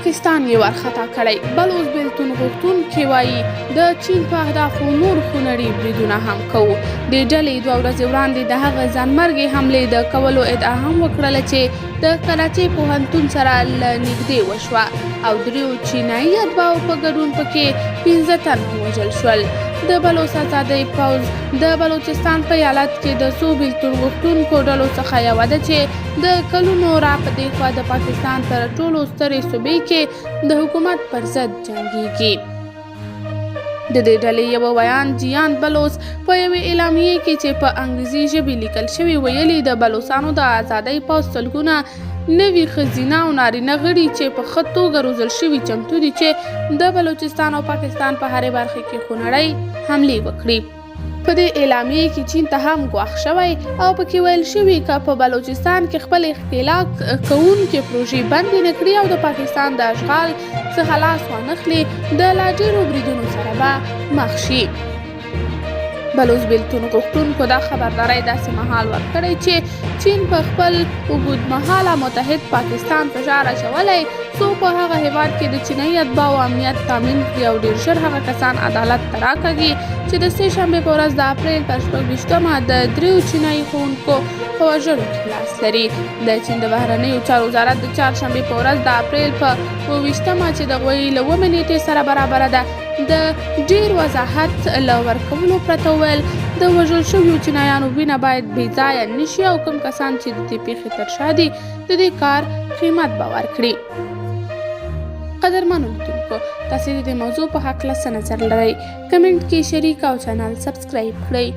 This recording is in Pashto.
پاکستان یې وارخطا کړی. بلوچ بېلتون غوښتونکي وایي د چین په اهدافو نور خونړي بریدونه هم کوو. دې ډلې 2 ورځې وړاندې د هغه ځانمرګې حملې د کولو ادعا هم وکړله چې د کراچۍ پوهنتون سره له نږدې وشوه او 3 چینایي اتباعو په ګډون پکې 15 تن ووژل شول. د بلوچ آزادۍ پوځ د بلوچستان په ایالت کې د څو بېلتون غوښتونکو ډلو څخه یوه ده چې د کلونو را په دې خوا د پاکستان تر ټولو سترې صوبې کې د حکومت پر ضد جنګېږي. د دې ډلې یوه ویان جیان بلوچ په یوې اعلامیې کې چې په انګریزي ژبې لیکل شوې ویلي د بلوچستانو د آزادۍ پوځ سلګونه نوي ښځینه او نارینه غړي چې په ښه توګه روزل شوي چمتو دي چې د بلوچستان او پاکستان په هرې برخه کې خونړۍ حملې وکړي. په دې اعلامیې کې چین ته هم ګواښ شوی او پکې ویل شوي که په بلوچستان کې خپل اختلاق کوونکې پروژې بندې نه کړي او د پاکستان د اشغال څخه لاس وانخلي د لا ډېرو بریدونو سره به مخ شي. بلوچ بېلتون غوښتونکو دا خبرداری داسې مهال ورکړی چې چین په خپل اوږدمهاله متحد پاکستان فشار اچولی څو په هغه هیواد کې د چینایي اتباعو امنیت تامین کړي او ډېر ژر هغه کسان عدالت ته راکاږي چې د سې شنبې په ورځ د اپریل پر 26مه د 3 چینایي ښوونکو په وژلو کې لاس لري. د چین د بهرنیو چارو وزارت د چهارشنبې په ورځ د اپریل په 28مه چې د هغوی له 9 نیټې سره برابره ده د ډېر وضاحت له ورکولو پرته وویل د وژل شویو چینایانو وینه باید بې ځایه نشي او کوم کسان چې د دې پیښې تر شا دي د دې کار قیمت به ورکړي. قدرمنو لیدونکو، تاسې د دې موضوع په هکله څه نظر لرئ؟ کمنټ کې شریک او چینل سبسکرایب کړئ.